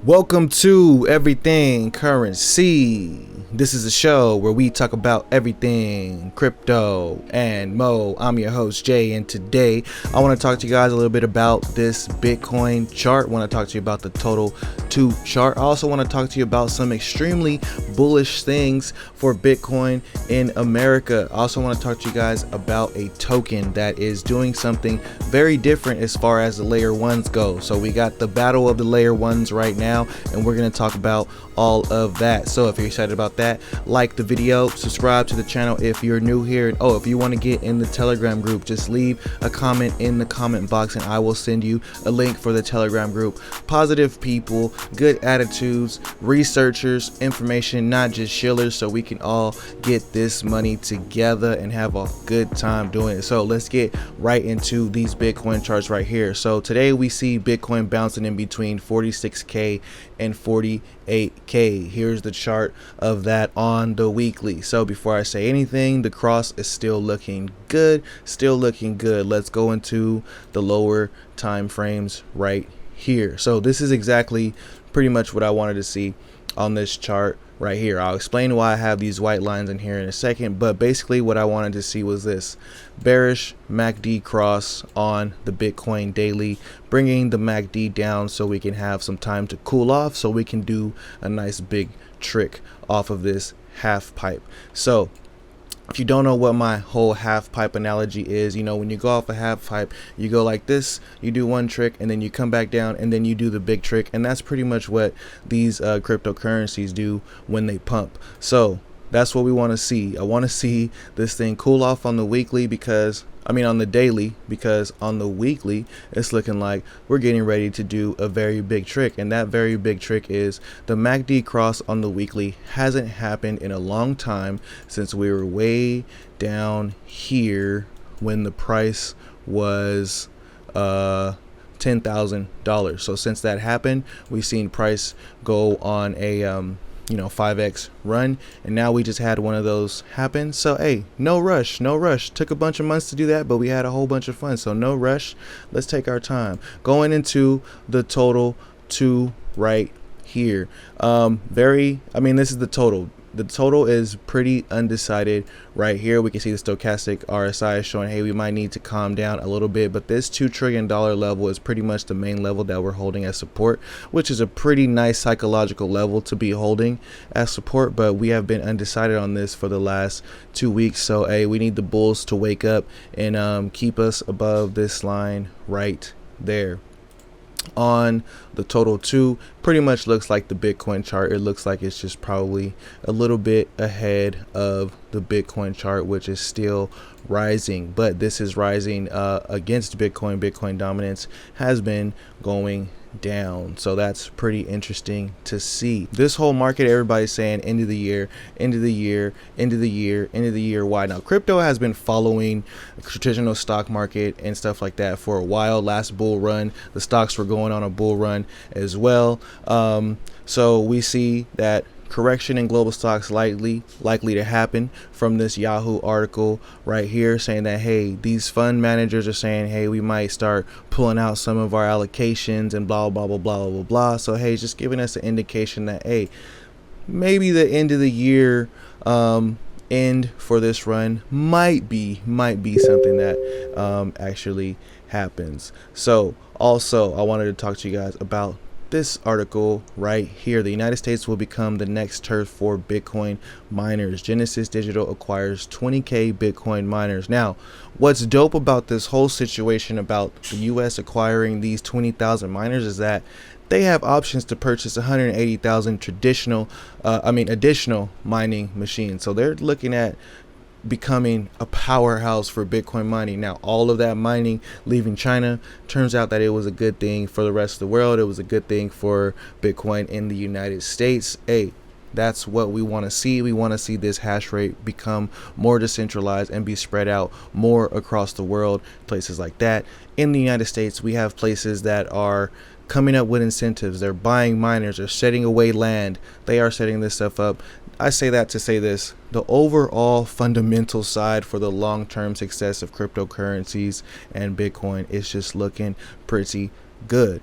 Welcome to Everything Currency. This is a show where we talk about everything crypto and mo. I'm your host Jay, and today I want to talk to you guys a little bit about this Bitcoin chart. I want to talk to you about the total 2 chart. I also want to talk to you about some extremely bullish things for Bitcoin in America. I also want to talk to you guys about a token that is doing something very different as far as the layer 1s go. So we got the battle of the layer 1s right now, and we're going to talk about all of that. So if you're excited about that, like the video, subscribe to the channel if you're new here, and if you want to get in the Telegram group, just leave a comment in the comment box and I will send you a link for the Telegram group. Positive people, good attitudes, researchers, information, not just shillers, so we can all get this money together and have a good time doing it. So let's get right into these Bitcoin charts right here. So today we see Bitcoin bouncing in between 46k and 48k. Here's the chart of that on the weekly. So before I say anything, the cross is still looking good, Let's go into the lower time frames right here. So this is exactly pretty much what I wanted to see on this chart right here. I'll explain why I have these white lines in here in a second, but basically what I wanted to see was this bearish MACD cross on the Bitcoin daily, bringing the MACD down so we can have some time to cool off, so we can do a nice big trick off of this half pipe. So if you don't know what my whole half pipe analogy is, when you go off a half pipe, you go like this, you do one trick, and then you come back down, and then you do the big trick. And that's pretty much what these cryptocurrencies do when they pump. So that's what we want to see. I want to see this thing cool off on the weekly, on the daily, because on the weekly it's looking like we're getting ready to do a very big trick. And that very big trick is the MACD cross on the weekly hasn't happened in a long time, since we were way down here when the price was $10,000. So since that happened, we've seen price go on a 5x run, and now we just had one of those happen. So hey, no rush. Took a bunch of months to do that, but we had a whole bunch of fun, so no rush. Let's take our time going into the total 2 right here. This is the total. The total is pretty undecided right here. We can see the stochastic RSI is showing, hey, we might need to calm down a little bit, but this $2 trillion level is pretty much the main level that we're holding as support, which is a pretty nice psychological level to be holding as support. But we have been undecided on this for the last 2 weeks, so hey, we need the bulls to wake up and keep us above this line right there. On the total 2, pretty much looks like the Bitcoin chart. It looks like it's just probably a little bit ahead of the Bitcoin chart, which is still rising, but this is rising against Bitcoin dominance has been going down, so that's pretty interesting to see. This whole market, everybody's saying end of the year. Why? Now crypto has been following the traditional stock market and stuff like that for a while. Last bull run, the stocks were going on a bull run as well. So we see that correction in global stocks likely to happen from this Yahoo article right here, saying that, hey, these fund managers are saying, hey, we might start pulling out some of our allocations and blah blah blah blah blah blah. So hey, just giving us an indication that, hey, maybe the end of the year end for this run might be something that actually happens. So also I wanted to talk to you guys about this article right here. The United States will become the next turf for Bitcoin miners. Genesis Digital acquires 20k Bitcoin miners. Now, what's dope about this whole situation about the US acquiring these 20,000 miners is that they have options to purchase 180,000 additional mining machines. So they're looking at becoming a powerhouse for Bitcoin mining. Now, all of that mining leaving China, turns out that it was a good thing for the rest of the world. It was a good thing for Bitcoin in the United States. Hey, that's what we want to see. We want to see this hash rate become more decentralized and be spread out more across the world, places like that. In the United States, we have places that are coming up with incentives. They're buying miners, they're setting away land, they are setting this stuff up. I say that to say this: the overall fundamental side for the long-term success of cryptocurrencies and Bitcoin is just looking pretty good.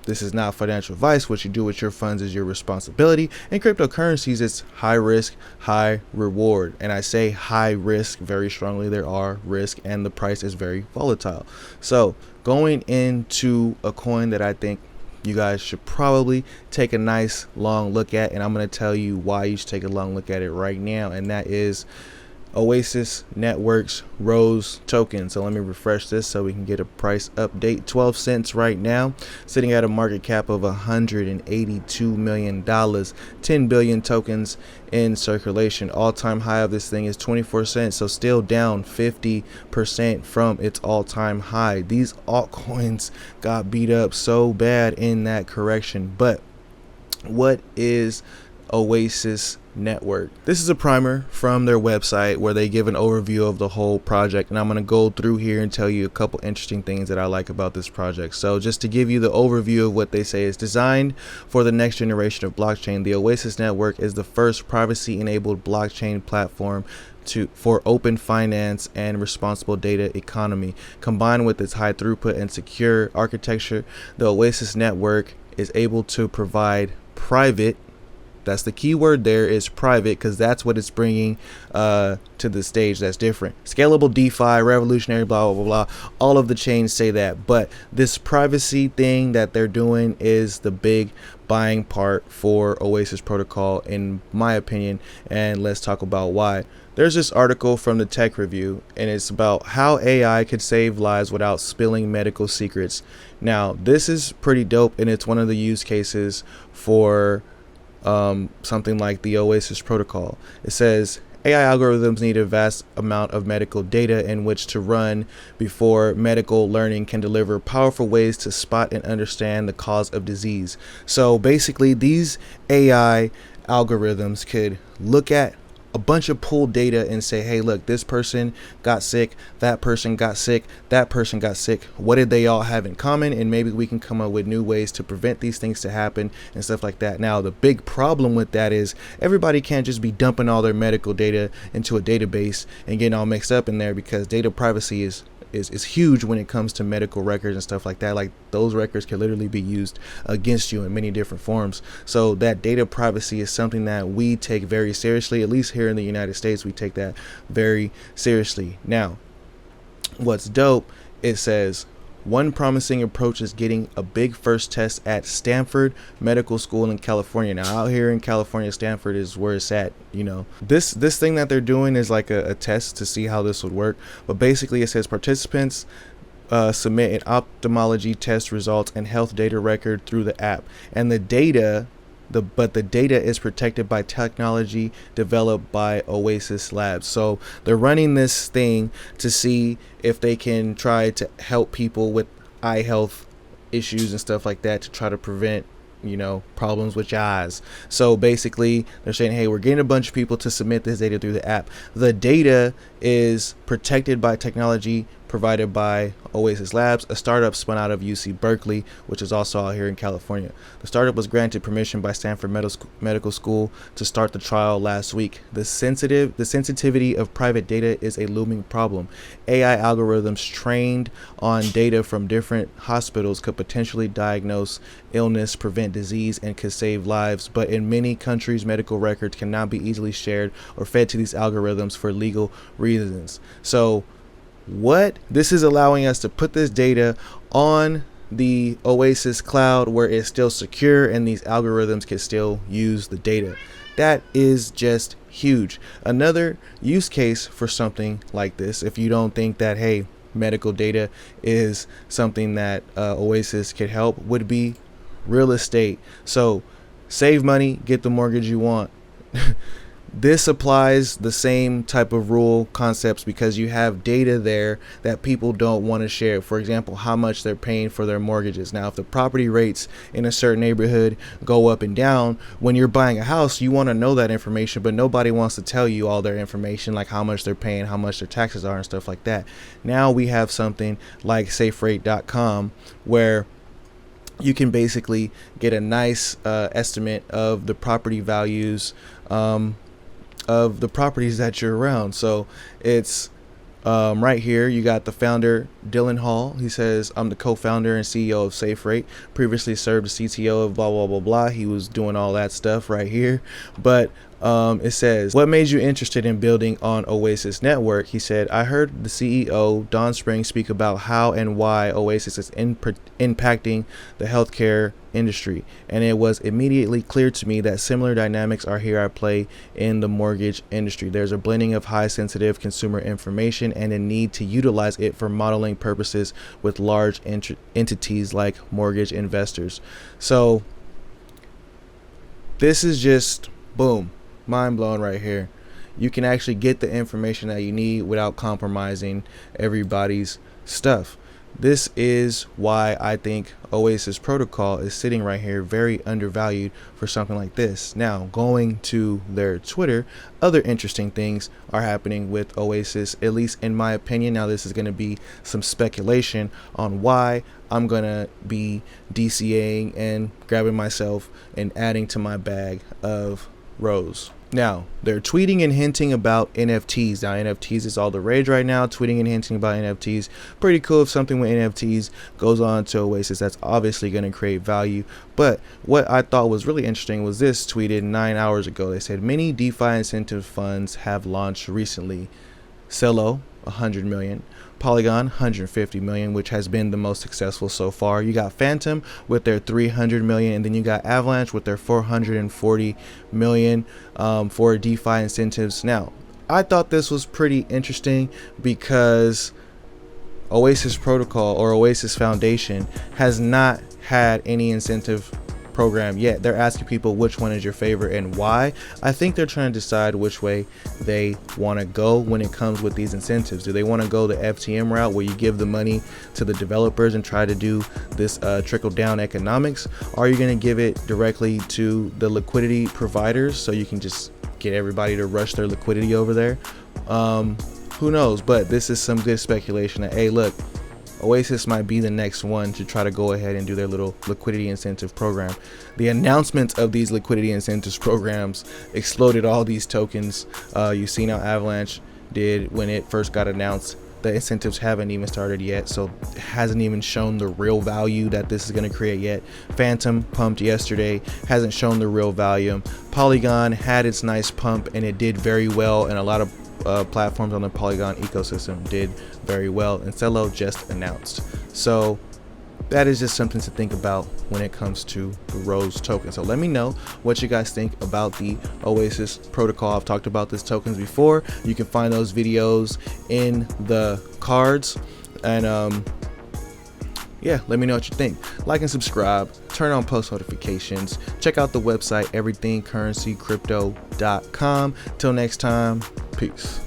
This is not financial advice. What you do with your funds is your responsibility. In cryptocurrencies, it's high risk, high reward. And I say high risk very strongly. There are risk, and the price is very volatile. So going into a coin that I think you guys should probably take a nice long look at, and I'm going to tell you why you should take a long look at it right now, and that is Oasis Network's Rose token. So let me refresh this so we can get a price update. 12 cents right now, sitting at a market cap of $182 million, 10 billion tokens in circulation. All-time high of this thing is 24 cents, so still down 50% from its all-time high. These altcoins got beat up so bad in that correction. But what is Oasis Network? This is a primer from their website where they give an overview of the whole project, and I'm going to go through here and tell you a couple interesting things that I like about this project. So just to give you the overview of what they say, is designed for the next generation of blockchain. The Oasis Network is the first privacy enabled blockchain platform for open finance and responsible data economy. Combined with its high throughput and secure architecture, the Oasis Network is able to provide private, that's the key word there, is private, because that's what it's bringing to the stage. That's different. Scalable DeFi, revolutionary, blah, blah, blah, blah. All of the chains say that. But this privacy thing that they're doing is the big buying part for Oasis protocol, in my opinion. And let's talk about why. There's this article from the Tech Review, and it's about how AI could save lives without spilling medical secrets. Now, this is pretty dope, and it's one of the use cases for something like the Oasis protocol. It says AI algorithms need a vast amount of medical data in which to run before medical learning can deliver powerful ways to spot and understand the cause of disease. So basically, these AI algorithms could look at a bunch of pooled data and say, hey, look, this person got sick, that person got sick, that person got sick. What did they all have in common? And maybe we can come up with new ways to prevent these things to happen and stuff like that. Now, the big problem with that is everybody can't just be dumping all their medical data into a database and getting all mixed up in there, because data privacy is huge when it comes to medical records and stuff like that. Like, those records can literally be used against you in many different forms. So that data privacy is something that we take very seriously. At least here in the United States, we take that very seriously. Now, what's dope, it says one promising approach is getting a big first test at Stanford Medical School in California. Now, out here in California, Stanford is where it's at. You know, this thing that they're doing is like a test to see how this would work. But basically, it says participants submit an ophthalmology test results and health data record through the app, and the data is protected by technology developed by Oasis Labs. So they're running this thing to see if they can try to help people with eye health issues and stuff like that, to try to prevent, you know, problems with your eyes. So basically, they're saying, hey, we're getting a bunch of people to submit this data through the app. The data is protected by technology provided by Oasis Labs, a startup spun out of UC Berkeley, which is also out here in California. The startup was granted permission by Stanford Medical School to start the trial last week. The sensitivity of private data is a looming problem. AI algorithms trained on data from different hospitals could potentially diagnose illness, prevent disease, and could save lives. But in many countries, medical records cannot be easily shared or fed to these algorithms for legal reasons. So what this is allowing us to put this data on the Oasis cloud, where it's still secure and these algorithms can still use the data. That is just huge. Another use case for something like this, if you don't think that, hey, medical data is something that Oasis could help, would be real estate. So save money, get the mortgage you want. This applies the same type of rule concepts, because you have data there that people don't want to share. For example, how much they're paying for their mortgages. Now, if the property rates in a certain neighborhood go up and down, when you're buying a house, you want to know that information, but nobody wants to tell you all their information, like how much they're paying, how much their taxes are, and stuff like that. Now we have something like SafeRate.com, where you can basically get a nice estimate of the property values of the properties that you're around. So it's Right here, you got the founder, Dylan Hall. He says, I'm the co-founder and CEO of SafeRate. Previously served as CTO of blah, blah, blah, blah. He was doing all that stuff right here. But it says, what made you interested in building on Oasis Network? He said, I heard the CEO, Don Spring, speak about how and why Oasis is impacting the healthcare industry, and it was immediately clear to me that similar dynamics are here at play in the mortgage industry. There's a blending of high sensitive consumer information and a need to utilize it for modeling purposes with large entities like mortgage investors. So this is just boom, mind blown right here. You can actually get the information that you need without compromising everybody's stuff. This is why I think Oasis protocol is sitting right here very undervalued for something like this. Now, going to their Twitter, other interesting things are happening with Oasis, at least in my opinion. Now, this is going to be some speculation on why I'm going to be DCAing and grabbing myself and adding to my bag of Rose. Now, they're tweeting and hinting about NFTs. Now, NFTs is all the rage right now. Tweeting and hinting about NFTs. Pretty cool if something with NFTs goes on to Oasis. That's obviously going to create value. But what I thought was really interesting was this tweeted 9 hours ago. They said, many DeFi incentive funds have launched recently. Celo, 100 million. Polygon, 150 million, which has been the most successful so far. You got Phantom with their 300 million, and then you got Avalanche with their 440 million for DeFi incentives. Now, I thought this was pretty interesting because Oasis Protocol or Oasis Foundation has not had any incentive program yet. They're asking people which one is your favorite and why. I think they're trying to decide which way they want to go when it comes with these incentives. Do they want to go the FTM route where you give the money to the developers and try to do this trickle down economics? Or are you going to give it directly to the liquidity providers so you can just get everybody to rush their liquidity over there? Who knows? But this is some good speculation that, hey, look, Oasis might be the next one to try to go ahead and do their little liquidity incentive program. The announcement of these liquidity incentives programs exploded all these tokens. You've seen how Avalanche did when it first got announced. The incentives haven't even started yet, so it hasn't even shown the real value that this is going to create yet. Phantom pumped yesterday, hasn't shown the real value. Polygon had its nice pump and it did very well, and a lot of platforms on the Polygon ecosystem did very well, and Celo just announced. So that is just something to think about when it comes to the Rose token. So let me know what you guys think about the Oasis protocol. I've talked about these tokens before. You can find those videos in the cards, and yeah, let me know what you think. Like and subscribe, turn on post notifications, check out the website everythingcurrencycrypto.com. Till next time, peace.